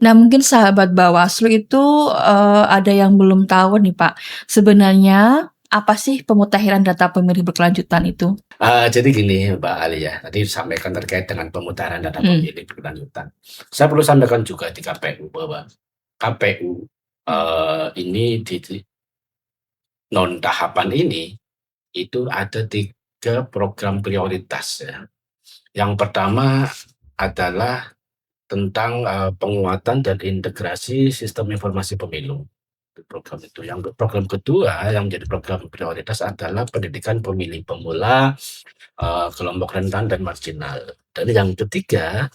Nah, mungkin sahabat Bawaslu itu, ada yang belum tahu nih, Pak. Sebenarnya apa sih pemutahiran data pemilih berkelanjutan itu? Jadi gini Mbak Ali ya, tadi disampaikan terkait dengan pemutahiran data Mhm, pemilih berkelanjutan. Saya perlu sampaikan juga di KPU bahwa KPU, ini di non tahapan ini, itu ada 3 program prioritas ya. Yang pertama adalah tentang, penguatan dan integrasi sistem informasi pemilu. Itu program itu. Yang program kedua yang menjadi program prioritas adalah pendidikan pemilih pemula, kelompok rentan dan marginal. Dan yang ketiga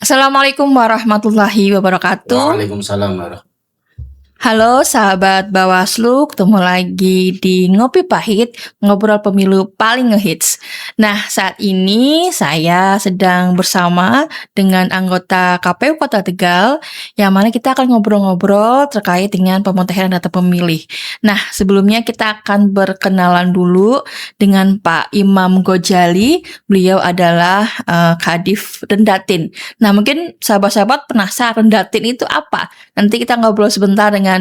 Assalamualaikum warahmatullahi wabarakatuh. Waalaikumsalam Halo sahabat Bawaslu, ketemu lagi di Ngopi Pahit, ngobrol pemilu paling ngehits. Nah, saat ini saya sedang bersama dengan anggota KPU Kota Tegal, yang mana kita akan ngobrol-ngobrol terkait dengan pemutahiran data pemilih. Nah, sebelumnya kita akan berkenalan dulu dengan Pak Imam Gojali. Beliau adalah Kadif Rendatin. Nah, mungkin sahabat-sahabat penasaran Rendatin itu apa? Nanti kita ngobrol sebentar dengan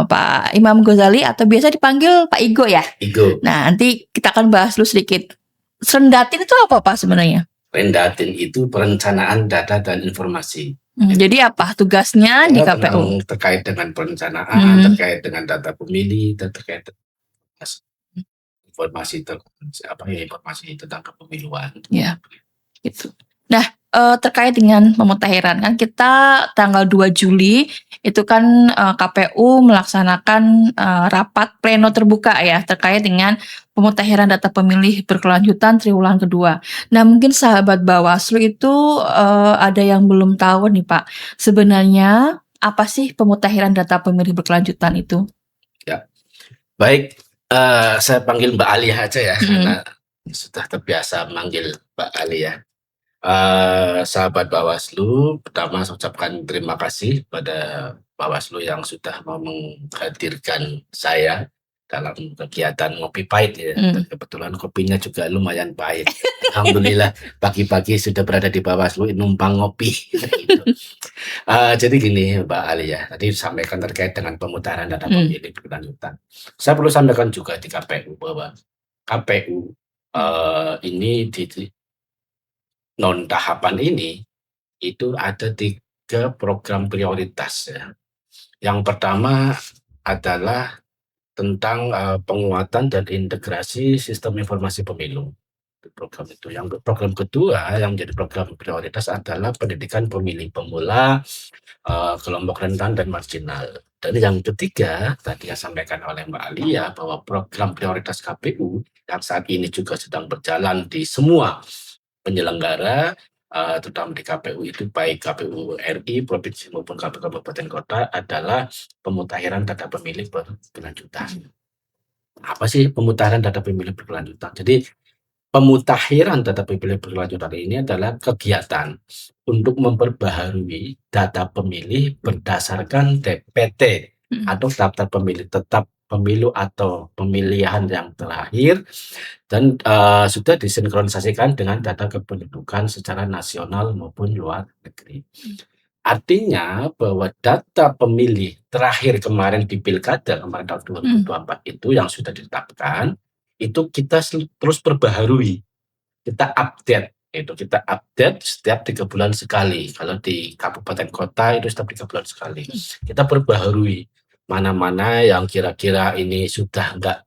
Pak Imam Ghazali atau biasa dipanggil Pak Igo ya. Igo. Nah, nanti kita akan bahas dulu sedikit. Rendatin itu apa Pak sebenarnya? Rendatin itu perencanaan data dan informasi. Jadi apa tugasnya di KPU? Terkait dengan perencanaan, terkait dengan data pemilih, dan terkait informasi informasi tentang kepemiluan. Ya, gitu. Nah, terkait dengan pemutahiran kan kita tanggal 2 Juli itu kan KPU melaksanakan rapat pleno terbuka ya terkait dengan pemutahiran data pemilih berkelanjutan triwulan kedua. Nah, mungkin sahabat Bawaslu itu ada yang belum tahu nih Pak. Sebenarnya apa sih pemutahiran data pemilih berkelanjutan itu? Ya, baik. Saya panggil Mbak Ali aja ya, karena sudah terbiasa manggil Mbak Ali ya. Sahabat Bawaslu, pertama saya ucapkan terima kasih pada Bawaslu yang sudah mau menghadirkan saya dalam kegiatan ngopi pahit ya. Dan kebetulan kopinya juga lumayan pahit. Alhamdulillah pagi-pagi sudah berada di Bawaslu numpang ngopi. Gitu. Jadi gini Mbak Ali ya, tadi disampaikan terkait dengan pemutahiran data pemilih berkelanjutan. Saya perlu sampaikan juga di KPU bahwa KPU ini di non tahapan ini, itu ada 3 program prioritas ya. Yang pertama adalah tentang, penguatan dan integrasi sistem informasi pemilu. Itu program itu. Yang program kedua yang menjadi program prioritas adalah pendidikan pemilih pemula, kelompok rentan dan marginal. Dan yang ketiga, tadi yang disampaikan oleh Mbak Alia bahwa program prioritas KPU yang saat ini juga sedang berjalan di semua penyelenggara, terutama di KPU itu baik KPU RI, provinsi maupun KPU kabupaten kota adalah pemutahiran data pemilih berkelanjutan. Apa sih pemutahiran data pemilih berkelanjutan? Jadi pemutahiran data pemilih berkelanjutan ini adalah kegiatan untuk memperbaharui data pemilih berdasarkan DPT atau daftar pemilih tetap pemilu atau pemilihan yang terakhir dan sudah disinkronisasikan dengan data kependudukan secara nasional maupun luar negeri. Artinya bahwa data pemilih terakhir kemarin di pilkada kemarin tahun 2024 itu yang sudah ditetapkan, itu kita terus perbaharui, kita update Itu kita update setiap 3 bulan sekali. Kalau di kabupaten kota itu setiap 3 bulan sekali. Kita perbaharui mana-mana yang kira-kira ini sudah nggak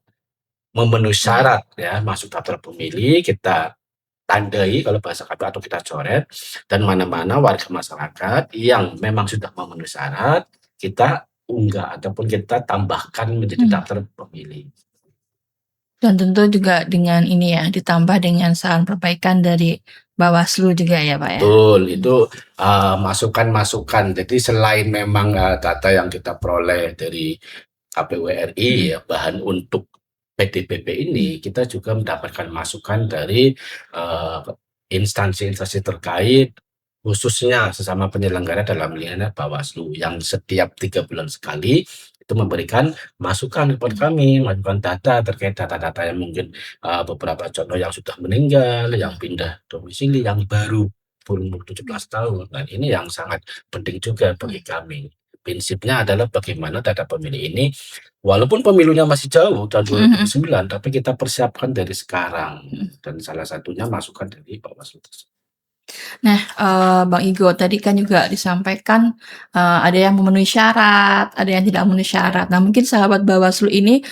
memenuhi syarat ya masuk daftar pemilih, kita tandai kalau bahasa kami atau kita coret, dan mana-mana warga masyarakat yang memang sudah memenuhi syarat, kita unggah ataupun kita tambahkan menjadi daftar pemilih. Dan tentu juga dengan ini ya, ditambah dengan saran perbaikan dari Bawaslu juga ya, Pak, ya? Betul, itu masukan-masukan. Jadi selain memang data yang kita peroleh dari KPU RI ya, bahan untuk PDPP ini, kita juga mendapatkan masukan dari instansi-instansi terkait, khususnya sesama penyelenggara dalam hal ini Bawaslu, yang setiap 3 bulan sekali itu memberikan masukan kepada kami, masukan data terkait data-data yang mungkin beberapa contoh yang sudah meninggal, yang pindah domisili, yang baru berumur 17 tahun. Dan ini yang sangat penting juga bagi kami. Prinsipnya adalah bagaimana data pemilih ini, walaupun pemilunya masih jauh tahun 2009, tapi kita persiapkan dari sekarang. Dan salah satunya masukan dari Bawaslu tersebut. Nah, Bang Igo tadi kan juga disampaikan, ada yang memenuhi syarat, ada yang tidak memenuhi syarat. Nah, mungkin sahabat Bawaslu ini,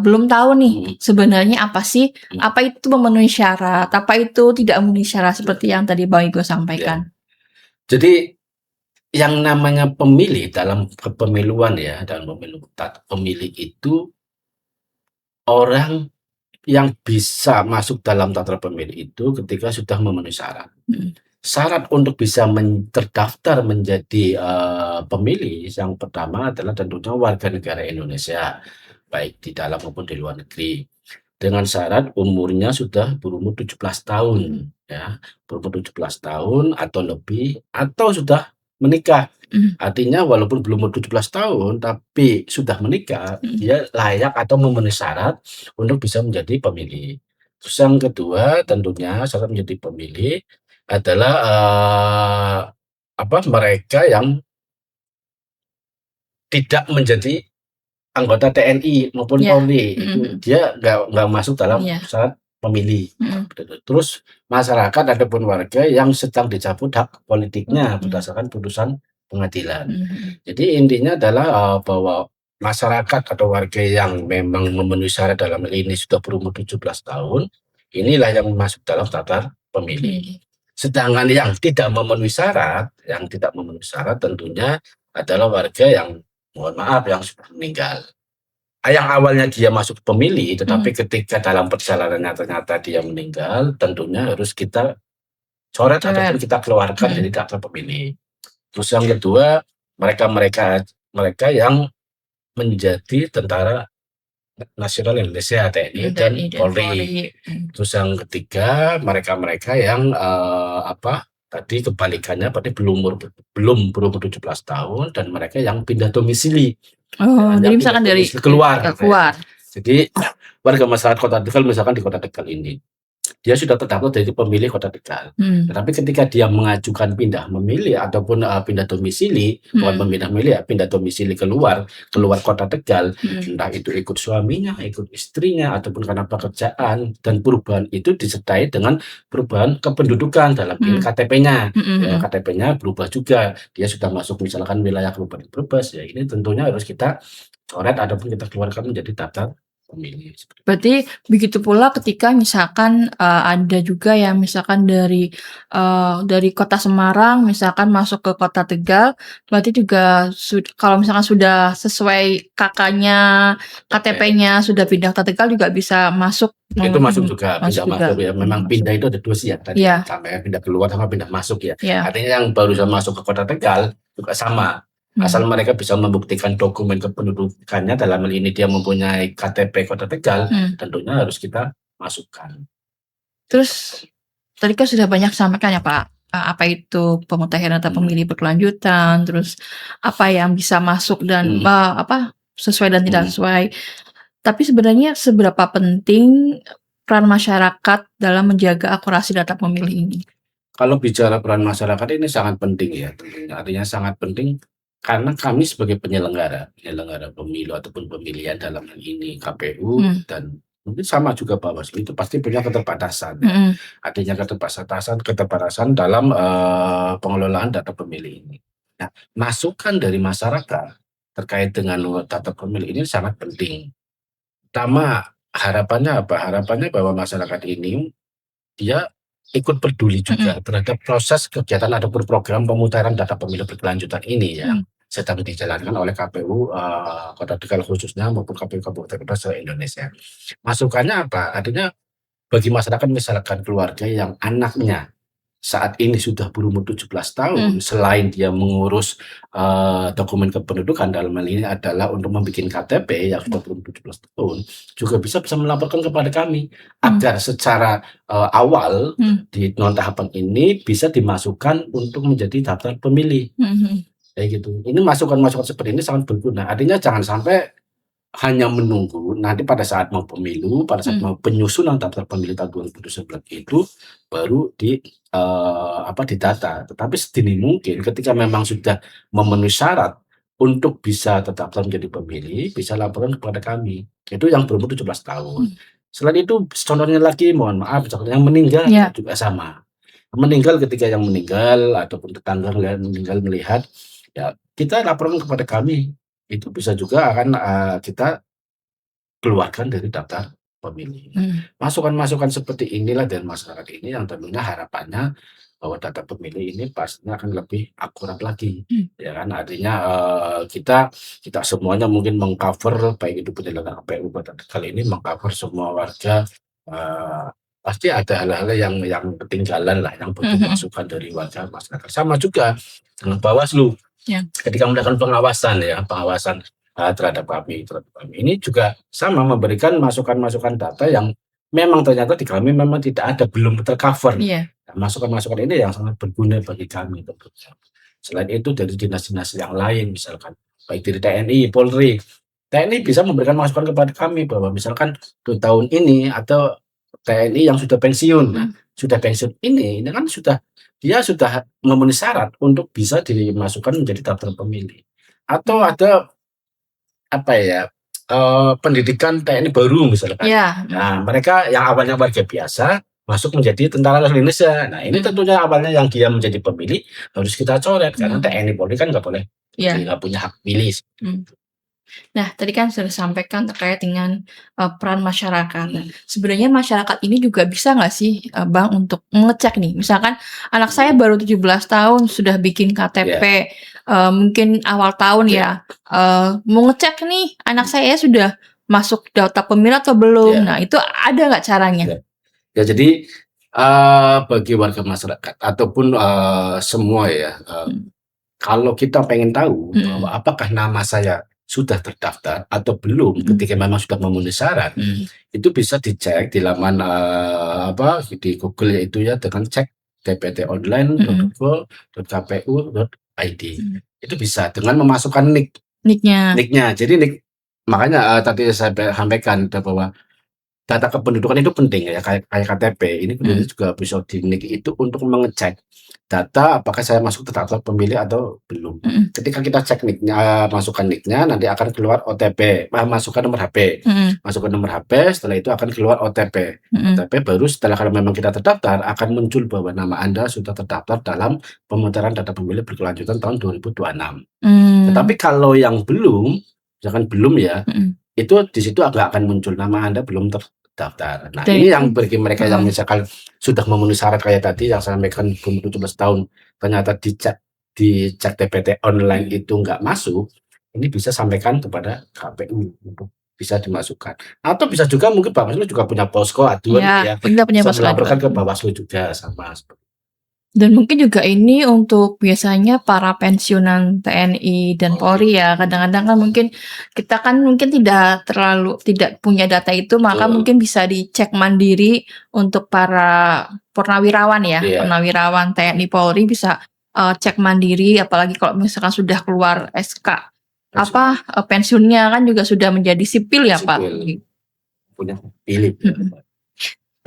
belum tahu nih sebenarnya apa sih, apa itu memenuhi syarat, apa itu tidak memenuhi syarat seperti yang tadi Bang Igo sampaikan. Jadi yang namanya pemilih dalam kepemiluan ya, dalam pemilih itu orang yang bisa masuk dalam daftar pemilih itu ketika sudah memenuhi syarat. Syarat untuk bisa terdaftar menjadi pemilih yang pertama adalah tentunya warga negara Indonesia, baik di dalam maupun di luar negeri. Dengan syarat umurnya sudah berumur 17 tahun, ya, berumur 17 tahun atau lebih, atau sudah menikah. Artinya walaupun belum umur 17 tahun, tapi sudah menikah, dia layak atau memenuhi syarat untuk bisa menjadi pemilih. Terus yang kedua tentunya syarat menjadi pemilih adalah, mereka yang tidak menjadi anggota TNI maupun Iya, Polri, itu dia nggak masuk dalam syarat pemilih. Terus masyarakat ataupun warga yang sedang dicabut hak politiknya berdasarkan putusan pengadilan. Jadi intinya adalah bahwa masyarakat atau warga yang memang memenuhi syarat dalam hal ini sudah berumur 17 tahun, inilah yang masuk dalam daftar pemilih. Sedangkan yang tidak memenuhi syarat, tentunya adalah warga yang, mohon maaf, yang sudah meninggal. Yang awalnya dia masuk pemilih, tetapi ketika dalam perjalanannya ternyata dia meninggal, tentunya harus kita coret ataupun kita keluarkan dari daftar pemilih. Terus yang kedua, mereka yang menjadi tentara nasional Indonesia, TNI dan Polri. Terus yang ketiga, mereka-mereka yang tadi kebalikannya, berarti belum berumur 17 tahun dan mereka yang pindah domisili. Oh, jadi misalkan dari keluar. Jadi Warga masyarakat Kota Tegal, misalkan di Kota Tegal ini, dia sudah terdaftar jadi pemilih Kota Tegal. Tetapi ketika dia mengajukan pindah memilih ataupun pindah domisili, bukan pindah memilih ya, pindah domisili keluar Kota Tegal, entah itu ikut suaminya, ikut istrinya, ataupun karena pekerjaan, dan perubahan itu disertai dengan perubahan kependudukan dalam ini KTP-nya. Ya, KTP-nya berubah juga, dia sudah masuk misalkan wilayah Kabupaten Brebes, ya ini tentunya harus kita coret ataupun kita keluarkan menjadi daftar pemilih. Berarti begitu pula ketika misalkan, ada juga yang misalkan dari Kota Semarang misalkan masuk ke Kota Tegal, berarti juga kalau misalkan sudah sesuai KK-nya, KTP-nya sudah pindah ke Tegal juga bisa masuk. Itu masuk juga, bisa masuk ya. Memang Masuk. pindah itu ada 2 sih ya tadi, sampai pindah keluar sama pindah masuk ya. Artinya yang barusan masuk ke Kota Tegal juga sama. Asal mereka bisa membuktikan dokumen kependudukannya, dalam hal ini dia mempunyai KTP Kota Tegal, tentunya harus kita masukkan. Terus tadi kan sudah banyak sampaikan ya Pak, apa itu pemutahiran data pemilih berkelanjutan, terus apa yang bisa masuk dan sesuai dan tidak sesuai. Tapi sebenarnya seberapa penting peran masyarakat dalam menjaga akurasi data pemilih ini? Kalau bicara peran masyarakat ini sangat penting ya, tentunya. Artinya sangat penting karena kami sebagai penyelenggara pemilu ataupun pemilihan dalam hal ini KPU dan mungkin sama juga Bawaslu itu pasti punya keterbatasan ya. Mhm. Adanya keterbatasan dalam, pengelolaan data pemilih ini. Nah, masukan dari masyarakat terkait dengan data pemilih ini sangat penting. Pertama, harapannya apa? Harapannya bahwa masyarakat ini dia ikut peduli juga Mhm. terhadap proses kegiatan ataupun program pemutaran data pemilu berkelanjutan ini yang Mhm. sedang dijalankan oleh KPU, Kota Tegal khususnya maupun KPU kabupaten kota se-Indonesia. Masukannya apa? Artinya bagi masyarakat misalkan keluarga yang anaknya saat ini sudah berumur 17 Mhm. tahun, selain dia mengurus, dokumen kependudukan, dalam hal ini adalah untuk membikin KTP yang sudah berumur 17 tahun, juga bisa melaporkan kepada kami, Mhm. agar secara, awal Mhm. di non tahapan ini bisa dimasukkan untuk menjadi daftar pemilih, Mhm. Mhm. kayak gitu. Ini masukan-masukan seperti ini sangat berguna, artinya jangan sampai hanya menunggu nanti pada saat mau pemilu, pada saat Mhm. mau penyusunan daftar pemilih tahun 2019 itu baru didata. Tetapi sedini mungkin ketika memang sudah memenuhi syarat untuk bisa terdaftar menjadi pemilih, bisa laporan kepada kami. Itu yang berumur 17 tahun. Mhm. Selain itu contohnya lagi, mohon maaf, misalkan yang meninggal Iya. juga sama. Meninggal, ketika yang meninggal ataupun tetangga meninggal melihat, ya kita laporkan kepada kami. Itu bisa juga akan, kita keluarkan dari daftar pemilih. Nah, Mhm. masukan-masukan seperti inilah dari masyarakat ini yang tentunya harapannya bahwa data pemilih ini pastinya akan lebih akurat lagi, Mhm. ya kan. Artinya, kita kita semuanya mungkin meng-cover, baik itu penyelenggara KPU Kota Tegal ini meng-cover semua warga, pasti ada hal-hal yang ketinggalan lah, yang butuh Mhm. Mhm. masukan dari warga masyarakat. Sama juga dengan Bawaslu. Ya. Ketika melakukan pengawasan ya, pengawasan, terhadap kami. Ini juga sama memberikan masukan-masukan data yang memang ternyata di kami memang tidak ada, belum ter-cover. Iya. Nah, masukan-masukan ini yang sangat berguna bagi kami tentunya. Selain itu dari dinas-dinas yang lain misalkan, baik dari TNI, Polri. TNI bisa memberikan masukan kepada kami bahwa misalkan di tahun ini atau TNI yang sudah pensiun. Nah, Mhm. sudah pensiun ini kan dia sudah memenuhi syarat untuk bisa dimasukkan menjadi daftar pemilih. Atau Mhm. ada, apa ya, pendidikan TNI baru misalkan. Iya. Mhm. Nah, mereka yang awalnya warga biasa masuk menjadi tentara nasional Indonesia. Nah, ini Mhm. tentunya awalnya yang dia menjadi pemilih harus kita coret karena Mhm. TNI Polri kan nggak boleh, Iya. nggak punya hak pilih. Mhm. Nah, tadi kan sudah disampaikan terkait dengan, peran masyarakat. Nah, sebenarnya masyarakat ini juga bisa nggak sih, Bang, untuk mengecek nih, misalkan anak saya Mhm. baru 17 tahun sudah bikin Iya, KTP, mungkin awal tahun iya, ya, mau ngecek nih anak saya sudah masuk daftar pemilih atau belum. iya, Nah, itu ada nggak caranya? iya. Ya jadi, bagi warga masyarakat ataupun, semua ya, Mhm. kalau kita pengen tahu bahwa Mhm. apakah nama saya sudah terdaftar atau belum Mhm. ketika memang sudah memenuhi syarat, Mhm. itu bisa dicek di laman, di Google yaitu ya dengan cek Mhm. dptonline.go.kpu.id. Mhm. Itu bisa dengan memasukkan Nick-nya. NIK-nya. Jadi makanya, tadi saya sampaikan bahwa data kependudukan itu penting ya, kayak kayak KTP, ini Mhm. kemudian juga bisa di-NIK itu untuk mengecek data apakah saya masuk daftar pemilih atau belum. Mhm. Ketika kita cek NIK-nya, masukkan NIK-nya, nanti akan keluar OTP, masukkan nomor HP. Mhm. Masukkan nomor HP, setelah itu akan keluar OTP. Mhm. OTP baru setelah kalau memang kita terdaftar, akan muncul bahwa nama Anda sudah terdaftar dalam pemutaran data pemilih berkelanjutan tahun 2026. Mmm. Tetapi kalau yang belum, misalkan belum ya, Mhm. itu di situ nggak akan muncul nama Anda belum terdaftar. Nah, Dan ini itu yang bagi mereka yang heeh. misalkan sudah memenuhi syarat kayak tadi yang saya sampaikan berumur 17 tahun, ternyata dicek DPT online itu nggak masuk, ini bisa sampaikan kepada KPU untuk bisa dimasukkan. Atau bisa juga mungkin Bawaslu juga punya posko aduan Iya, ya, kita punya bisa pos melaporkan aduan. ke Bawaslu juga sama seperti Dan mungkin juga ini untuk biasanya para pensiunan TNI dan Polri. Polri ya, kadang-kadang kan mungkin kita kan mungkin tidak punya data itu, maka Betul, mungkin bisa dicek mandiri untuk para purnawirawan ya, iya, purnawirawan TNI Polri bisa, cek mandiri apalagi kalau misalkan sudah keluar SK apa, pensiunnya kan juga sudah menjadi sipil ya, Pak? sipil, punya pilih ya. Mhm.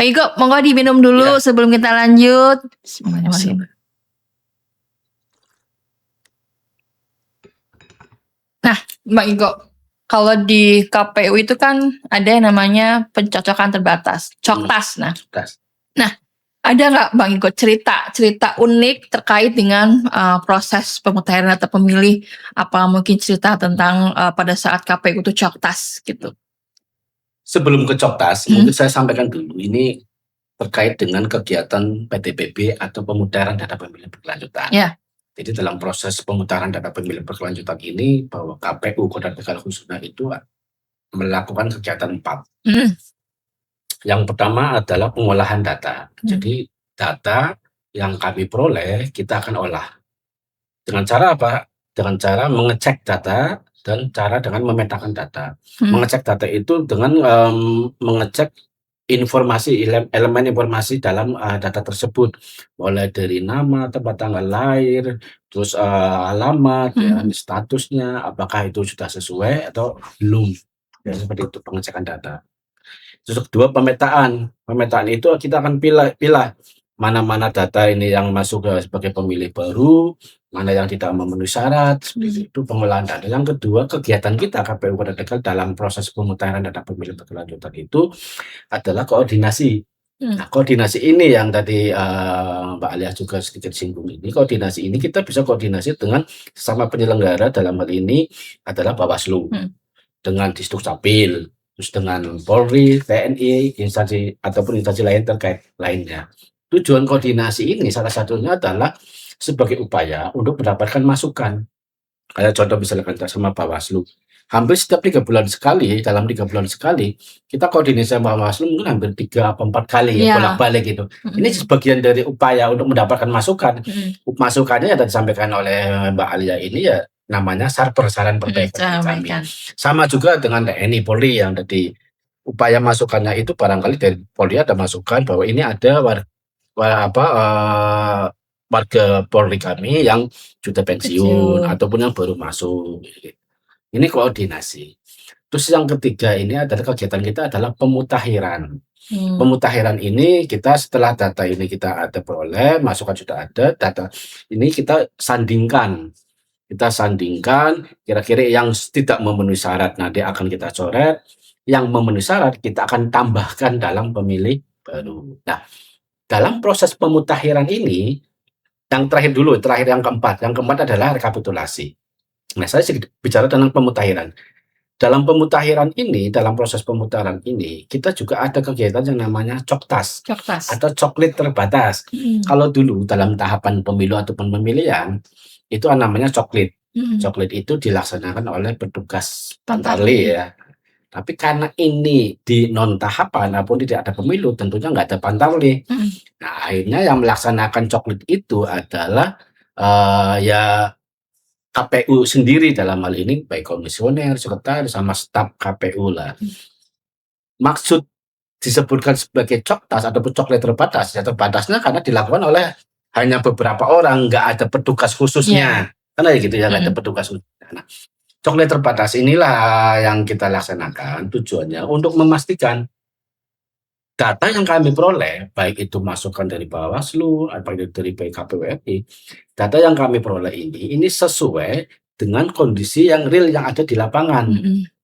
Pak Igo, monggo diminum dulu Iya, sebelum kita lanjut. Bismillahirrahmanirrahim. Nah, Mbak Igo, Kalau di KPU itu kan ada yang namanya pencocokan terbatas, COKTAS. Nah, Tes. ada nggak Bang Iko cerita unik terkait dengan proses pemutahiran data pemilih? Apa mungkin cerita tentang pada saat KPU itu COKTAS gitu? Sebelum ke COKTAS, mungkin saya sampaikan dulu ini terkait dengan kegiatan PTPB atau pemutahiran data pemilih berkelanjutan. Ya. Jadi dalam proses pemutahiran data pemilih berkelanjutan ini, bahwa KPU Kota Tegal khususnya itu melakukan kegiatan 4. Yang pertama adalah pengolahan data. Jadi data yang kami peroleh kita akan olah. Dengan cara apa? Dengan cara mengecek data dan cara dengan memetakan data. Mengecek data itu dengan mengecek informasi, elemen informasi dalam data tersebut, mulai dari nama, tempat tanggal lahir, terus alamat, ya, statusnya, apakah itu sudah sesuai atau belum. Ya, seperti itu pengecekan data. Terus kedua, pemetaan. Pemetaan itu kita akan pilih mana-mana data ini yang masuk sebagai pemilih baru, mana yang tidak memenuhi syarat, seperti itu pengolahan data. Yang kedua, kegiatan kita KPU Kota Tegal dalam proses pemutahiran data pemilih berkelanjutan itu adalah koordinasi. Nah, koordinasi ini yang tadi Mbak Alia juga sedikit singgung ini. Koordinasi ini kita bisa koordinasi dengan sesama penyelenggara, dalam hal ini adalah Bawaslu, dengan Disduk Capil, terus dengan Polri, TNI, instansi ataupun instansi lain terkait lainnya. Tujuan koordinasi ini salah satunya adalah sebagai upaya untuk mendapatkan masukan. Kayak contoh misalkan sama Bawaslu, hampir setiap 3 bulan sekali, dalam 3 bulan sekali, kita koordinasi sama Bawaslu mungkin hampir 3 atau 4 kali ya, bolak-balik gitu. Ini sebagian dari upaya untuk mendapatkan masukan. Masukannya yang tadi disampaikan oleh Mbak Alia ini ya namanya SARPER, saran perbaikan kami. Sama juga dengan TNI, Polri yang tadi upaya masukannya itu barangkali dari Polri ada masukan bahwa ini ada warga Polri kami yang sudah pensiun ataupun yang baru masuk. Ini koordinasi. Terus yang ketiga ini adalah kegiatan kita adalah pemutahiran. Pemutahiran ini kita setelah data ini kita ada peroleh, masukan sudah ada, data ini kita sandingkan. Kita sandingkan kira-kira yang tidak memenuhi syarat nanti akan kita coret, yang memenuhi syarat kita akan tambahkan dalam pemilih baru. Nah, dalam proses pemutahiran ini, yang terakhir yang keempat adalah rekapitulasi. Nah, saya sedikit bicara tentang pemutahiran. Dalam pemutahiran ini, dalam proses pemutahiran ini, kita juga ada kegiatan yang namanya COKTAS atau coklit terbatas. Kalau dulu dalam tahapan pemilu ataupun pemilihan, itu namanya coklit. Coklit itu dilaksanakan oleh petugas Pantarli ya. Tapi karena ini di non tahapan ataupun tidak ada pemilu, tentunya nggak ada Pantarli. Nah, akhirnya yang melaksanakan coklit itu adalah ya KPU sendiri, dalam hal ini baik komisioner, sekretaris, sama staf KPU lah. Maksud disebutkan sebagai COKTAS ataupun coklit terbatas, ya terbatasnya karena dilakukan oleh hanya beberapa orang, nggak ada petugas khususnya. Karena gitu ya, nggak ada petugas khususnya. Nah, coklit terbatas inilah yang kita laksanakan, tujuannya untuk memastikan data yang kami peroleh, baik itu masukan dari Bawaslu, baik itu dari KPU RI, data yang kami peroleh ini sesuai dengan kondisi yang real yang ada di lapangan.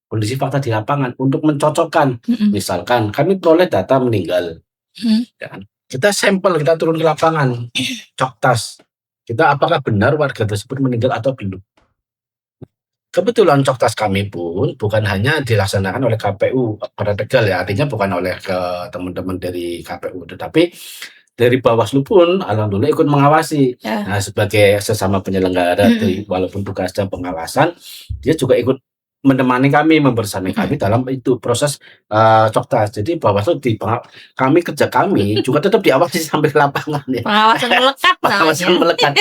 Kondisi fakta di lapangan untuk mencocokkan. Misalkan kami peroleh data meninggal. Ya, kita sampel, kita turun ke lapangan, COKTAS. Kita apakah benar warga tersebut meninggal atau belum. Kebetulan COKTAS kami pun bukan hanya dilaksanakan oleh KPU Kota Tegal ya, artinya bukan oleh teman-teman dari KPU, tetapi dari Bawaslu pun alhamdulillah ikut mengawasi. Nah, sebagai sesama penyelenggara, walaupun tugasnya pengawasan, dia juga ikut menemani kami, membersamai kami dalam itu proses COKTAS. Jadi Bawaslu kami kerja kami juga tetap diawasi sampai ke lapangan ya. Pengawasan melekat. Pengawasan melekat.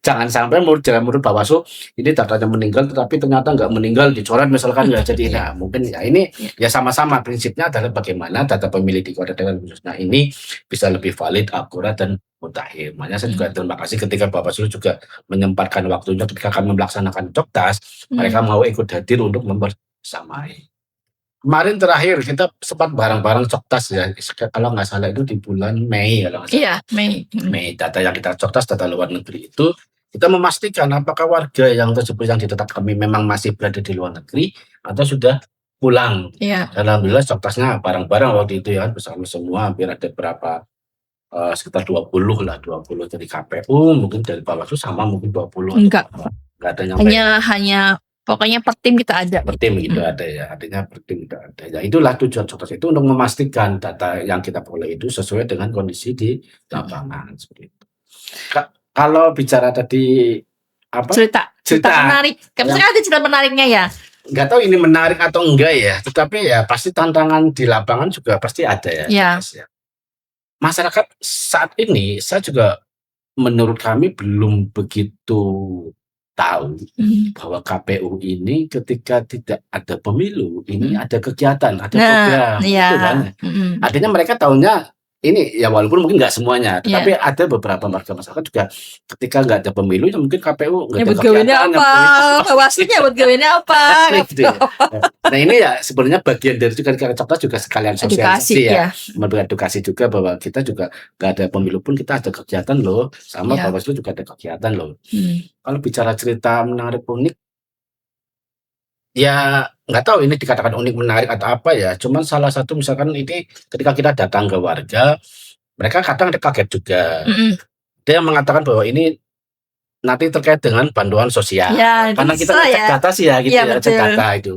Jangan sampai menurut Bawaslu ini datanya meninggal tetapi ternyata nggak meninggal, dicoret misalkan ya. Jadi nah, mungkin ya ini ya sama-sama prinsipnya adalah bagaimana data pemilih di Kota Tegal khususnya ini bisa lebih valid, akurat dan mutakhir. Makanya saya juga terima kasih ketika Bawaslu juga menyempatkan waktunya ketika kami melaksanakan COKTAS, mereka mau ikut hadir untuk membersamai. Kemarin terakhir kita sempat bareng-bareng COKTAS ya, kalau nggak salah itu di bulan Mei kalau nggak salah. Iya, Mei. Mei, data yang kita COKTAS, data luar negeri itu kita memastikan apakah warga yang tersebut yang di tempat kami memang masih berada di luar negeri atau sudah pulang. Iya. Alhamdulillah Coktasnya bareng-bareng waktu itu ya, bersama semua, hampir ada berapa, sekitar 20 lah, 20 dari KPU, mungkin dari Bawaslu sama mungkin 20 atau Enggak. berapa, nggak ada nyampe Hanya pokoknya per tim kita ada per gitu. tim gitu ada ya, artinya per tim gitu ada. Ya itulah tujuan Coktas itu untuk memastikan data yang kita peroleh itu sesuai dengan kondisi di lapangan, seperti itu. Kalau bicara tadi apa, Cerita menarik. Maksudnya ada cerita menariknya ya? nggak tahu ini menarik atau enggak ya, tetapi ya pasti tantangan di lapangan juga pasti ada ya. Iya. Ya. Masyarakat saat ini saya juga menurut kami belum begitu tahu bahwa KPU ini ketika tidak ada pemilu ini ada kegiatan, ada program, gitu kan. Artinya mereka tahunya ini ya walaupun mungkin nggak semuanya, tetapi ada beberapa warga masyarakat juga ketika nggak ada pemilu ya mungkin KPU nggak ada kegiatan. Bawaslunya buat gawinnya apa? Gitu ya. Nah ini ya sebenarnya bagian dari juga Coktas juga sekalian sosialisasi ya, memberikan edukasi juga bahwa kita juga nggak ada pemilu pun kita ada kegiatan loh, sama Bawaslu juga ada kegiatan loh. Kalau bicara cerita menarik unik, ya nggak tahu ini dikatakan unik menarik atau apa ya. Cuman salah satu misalkan ini ketika kita datang ke warga, mereka kadang kaget juga. Dia mengatakan bahwa ini nanti terkait dengan bantuan sosial. Ya, karena kita cek data sih ya gitu ya, cek data itu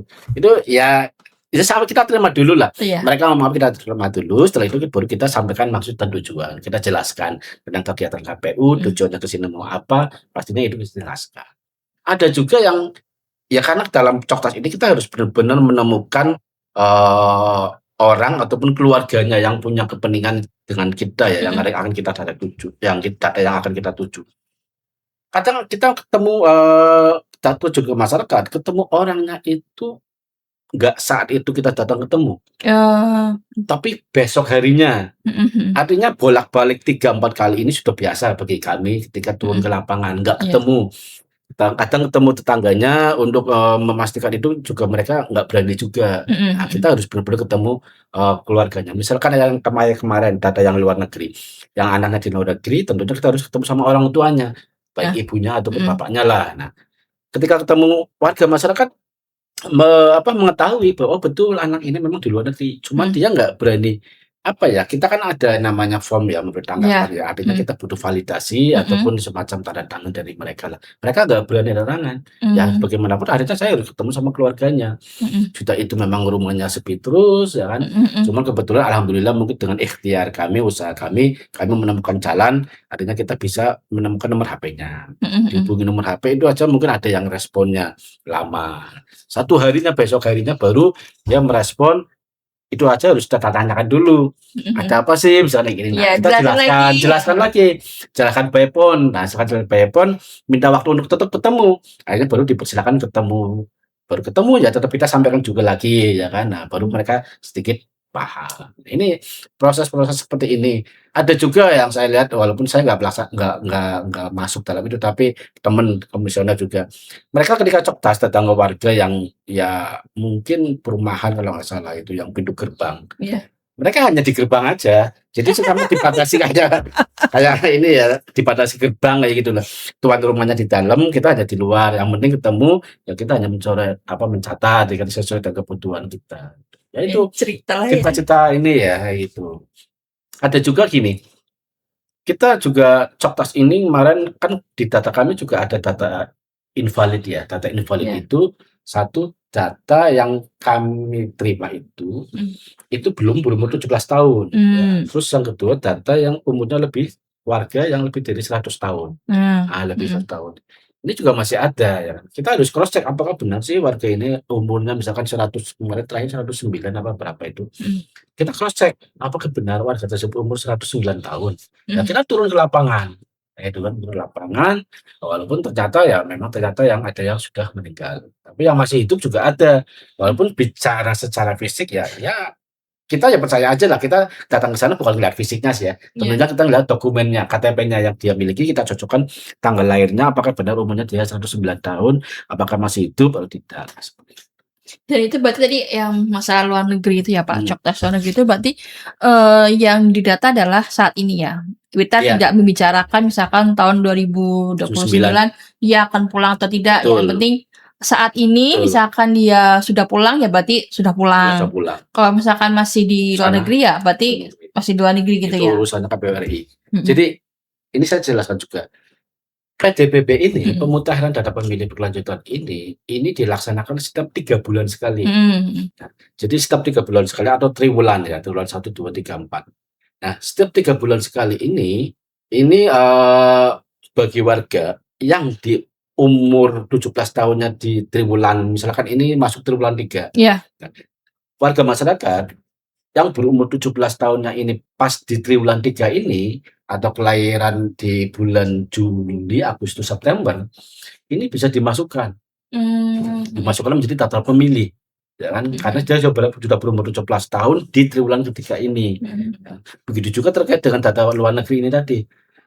ya itu sama kita terima dulu lah. Mereka ngomong kita terima dulu, setelah itu baru kita sampaikan maksud dan tujuan. Kita jelaskan tentang kegiatan KPU, tujuannya ke sini mau apa, pastinya itu dijelaskan. Ada juga yang ya karena dalam Coktas ini kita harus benar-benar menemukan orang ataupun keluarganya yang punya kepentingan dengan kita ya, yang akan kita tuju, yang akan kita tuju. Kadang kita ketemu tuju ke masyarakat, ketemu orangnya itu nggak saat itu kita datang ketemu, tapi besok harinya. Artinya bolak-balik 3-4 kali ini sudah biasa bagi kami ketika turun ke lapangan, nggak ketemu. Kadang ketemu tetangganya untuk memastikan itu juga mereka nggak berani juga. Nah, kita harus benar-benar ketemu keluarganya. Misalkan yang kemarin data yang luar negeri, yang anaknya di luar negeri, tentunya kita harus ketemu sama orang tuanya, baik ibunya ataupun bapaknya lah. Nah, ketika ketemu warga masyarakat mengetahui bahwa betul anak ini memang di luar negeri, cuman dia nggak berani kita kan ada namanya form ya memberi tanggapan ya, artinya kita butuh validasi ataupun semacam tanda tangan dari mereka lah. Mereka nggak berani tanda tangan. Ya bagaimanapun akhirnya saya harus ketemu sama keluarganya. Sudah itu memang rumahnya sepi terus ya kan. Cuman kebetulan alhamdulillah mungkin dengan ikhtiar kami, usaha kami menemukan jalan, artinya kita bisa menemukan nomor HP-nya. Dihubungi nomor HP itu aja mungkin ada yang responnya lama. Satu harinya, besok harinya baru dia merespon. Itu aja harus kita tanyakan dulu. Ada apa sih misalnya gini. Nah, kita jelaskan lagi. Jelaskan by phone. Nah, setelah by phone minta waktu untuk tetap ketemu. Akhirnya baru dipersilakan ketemu. Baru ketemu ya tetap kita sampaikan juga lagi ya kan. Nah, baru mereka sedikit paham. Ini proses-proses seperti ini. Ada juga yang saya lihat walaupun saya nggak masuk dalam itu, tapi teman komisioner juga. Mereka ketika Coktas datang ke warga yang ya mungkin perumahan kalau nggak salah itu yang pintu gerbang. Mereka hanya di gerbang aja. Jadi kami dibatasi kayak ini ya, dibatasi gerbang kayak gitu lah. Tuan rumahnya di dalam, kita hanya di luar. Yang penting ketemu ya kita hanya mencatat sesuai dengan kebutuhan kita. Ya itu cerita ini ya itu. Ada juga gini. Kita juga Coktas ini kemarin kan di data kami juga ada data invalid ya. Data invalid itu satu data yang kami terima itu belum berumur 17 tahun. Ya. Terus yang kedua data yang umurnya warga yang lebih dari 100 tahun. Lebih 100 tahun. Ini juga masih ada ya. Kita harus cross check apakah benar sih warga ini umurnya misalkan 100, kemarin terakhir 109 apa berapa itu. Kita cross check apakah benar warga tersebut umur 109 tahun. Ya kita turun ke lapangan. Turun ke lapangan walaupun ternyata yang ada yang sudah meninggal. Tapi yang masih hidup juga ada. Walaupun bicara secara fisik ya kita ya percaya aja lah, kita datang ke sana bukan lihat fisiknya sih ya. Tentunya kita lihat dokumennya, KTP-nya yang dia miliki, kita cocokkan tanggal lahirnya, apakah benar umurnya dia 109 tahun, apakah masih hidup atau tidak. Dan itu berarti tadi yang masalah luar negeri itu ya Pak, Coktas luar negeri itu berarti yang didata adalah saat ini ya. Kita tidak membicarakan misalkan tahun 2029 dia akan pulang atau tidak. Yang penting saat ini Betul. misalkan dia sudah pulang ya berarti sudah Sudah pulang. pulang. Kalau misalkan masih di luar Sana. negeri ya berarti masih di luar negeri gitu Itu ya? urusannya KPU RI. Mhm. Jadi ini saya jelaskan juga. PDPB ini, Mhm. pemutahiran data pemilih berkelanjutan ini dilaksanakan setiap 3 bulan sekali. Mhm. Jadi setiap 3 bulan sekali atau triwulan ya, triwulan 1, 2, 3, 4. Nah, setiap 3 bulan sekali ini, bagi warga yang di umur 17 tahunnya di triwulan, misalkan ini masuk triwulan 3. Iya. Nah, warga masyarakat yang berumur 17 tahunnya ini pas di triwulan 3 ini, atau kelahiran di bulan Juli, Agustus, September, ini bisa dimasukkan Mhm. menjadi daftar pemilih, ya kan, karena Mhm. dia sudah berumur 17 tahun di triwulan ketiga ini. Mhm. Begitu juga terkait dengan data luar negeri ini tadi.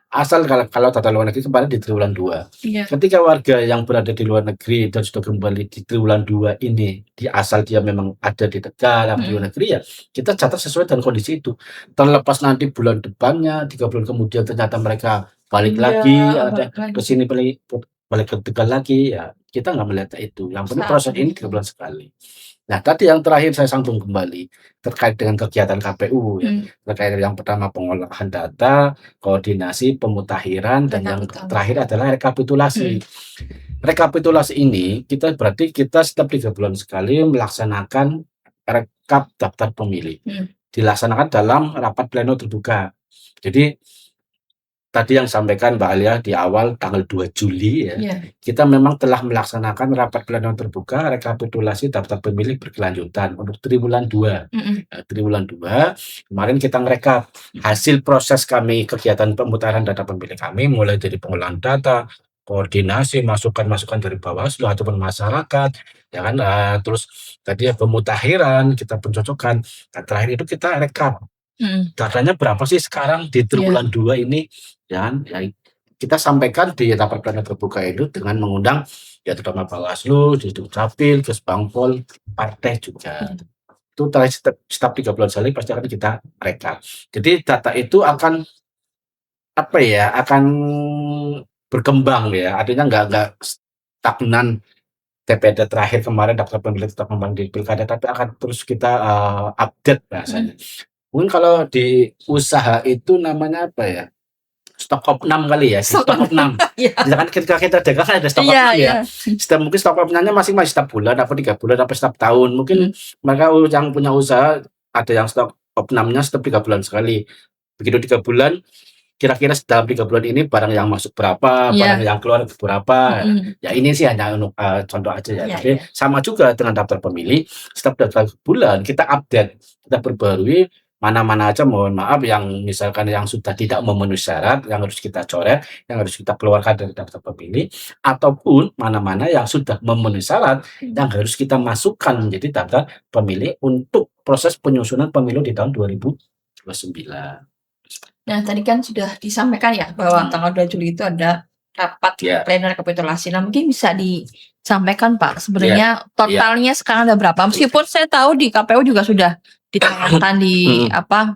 Asal kalau data luar negeri kemarin di triwulan 2. Iya. Ketika warga yang berada di luar negeri dan sudah kembali di triwulan 2 ini, asal dia memang ada di Tegal atau di luar negeri, ya kita catat sesuai dengan kondisi itu. Terlepas nanti bulan depannya, 3 bulan kemudian ternyata mereka balik Iya, lagi, ada balik lagi. ke sini balik ke Tegal lagi, ya kita nggak melihat itu. Yang penting proses ini 3 bulan sekali. Nah, tadi yang terakhir saya sambung kembali terkait dengan kegiatan KPU ya. Terkait yang pertama pengolahan data, koordinasi, pemutahiran, dan yang Rekapitulasi. terakhir adalah rekapitulasi. Rekapitulasi ini berarti kita setiap 3 bulan sekali melaksanakan rekap daftar pemilih. Dilaksanakan dalam rapat pleno terbuka. Jadi tadi yang sampaikan Mbak Alia di awal tanggal 2 Juli ya, kita memang telah melaksanakan rapat pleno terbuka rekapitulasi daftar pemilih berkelanjutan untuk triwulan 2. Triwulan 2, kemarin kita ngerekap hasil proses kami, kegiatan pemutahiran data pemilih kami, mulai dari pengolahan data, koordinasi, masukan-masukan dari Bawaslu ataupun masyarakat, ya kan, terus tadi ya pemutahiran, kita pencocokan. Nah, terakhir itu kita rekap. Datanya berapa sih sekarang di triwulan 2 ini, ya kan? Ya, kita sampaikan di rapat pleno terbuka itu dengan mengundang ya terutama Bawaslu, Dukcapil, Kesbangpol, partai juga. Itu setiap 3 bulan sekali pasti akan kita rekap. Jadi data itu akan akan berkembang ya, artinya nggak stagnan. TPD terakhir kemarin daftar pemilih tetap kembang di pilkada, tapi akan terus kita update bahasanya. Mungkin kalau di usaha itu namanya apa ya? Stok opnam kali ya, stok opnam. Misalkan ketika kita dagang ada stok opnam ya. Mungkin stok opnamnya masing-masing setiap bulan, apa 3 bulan, apa setiap tahun. Mungkin mereka yang punya usaha ada yang stok opnamnya setiap 3 bulan sekali. Begitu 3 bulan, kira-kira dalam 3 bulan ini barang yang masuk berapa, barang yang keluar berapa. Ya ini sih hanya untuk contoh aja ya. Tapi sama juga dengan daftar pemilih, setiap 3 bulan kita update, kita perbarui mana-mana aja, mohon maaf, yang misalkan yang sudah tidak memenuhi syarat, yang harus kita coret, yang harus kita keluarkan dari daftar pemilih, ataupun mana-mana yang sudah memenuhi syarat, yang harus kita masukkan menjadi daftar pemilih untuk proses penyusunan pemilu di tahun 2029. Nah, tadi kan sudah disampaikan ya bahwa tanggal 2 Juli itu ada rapat pleno rekapitulasi. Nah, mungkin bisa disampaikan Pak, sebenarnya totalnya sekarang ada berapa? Meskipun saya tahu di KPU juga sudah ditayangkan di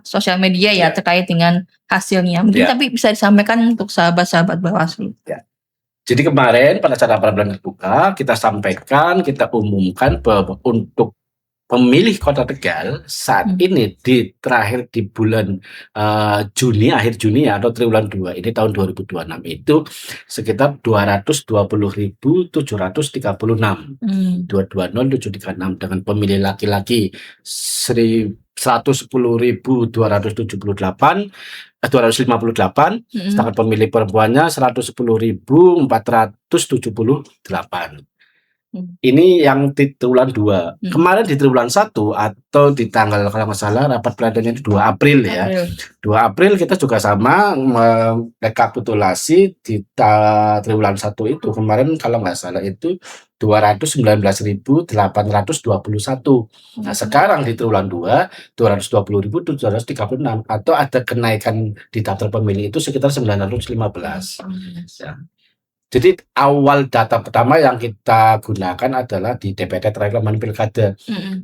sosial media ya terkait dengan hasilnya. Mungkin tapi bisa disampaikan untuk sahabat-sahabat Bawaslu. Jadi kemarin pada acara rapat pleno terbuka kita sampaikan, kita umumkan bahwa untuk pemilih Kota Tegal saat ini di terakhir di bulan Juni, akhir Juni ya, atau triwulan 2 ini tahun 2026 itu sekitar 220.736. 220.736 dengan pemilih laki-laki 110.258, sedangkan pemilih perempuannya 110.478. Ini yang di triwulan 2. Kemarin di triwulan 1 atau di tanggal kalau nggak salah rapat plenonya itu 2 April ya. 2 April kita juga sama rekapitulasi di triwulan 1 itu kemarin kalau nggak salah itu 219.821. Nah, sekarang di triwulan 2 220.736 atau ada kenaikan di daftar pemilih itu sekitar 915. Ya. Jadi awal data pertama yang kita gunakan adalah di DPT terakhir kemarin pilkada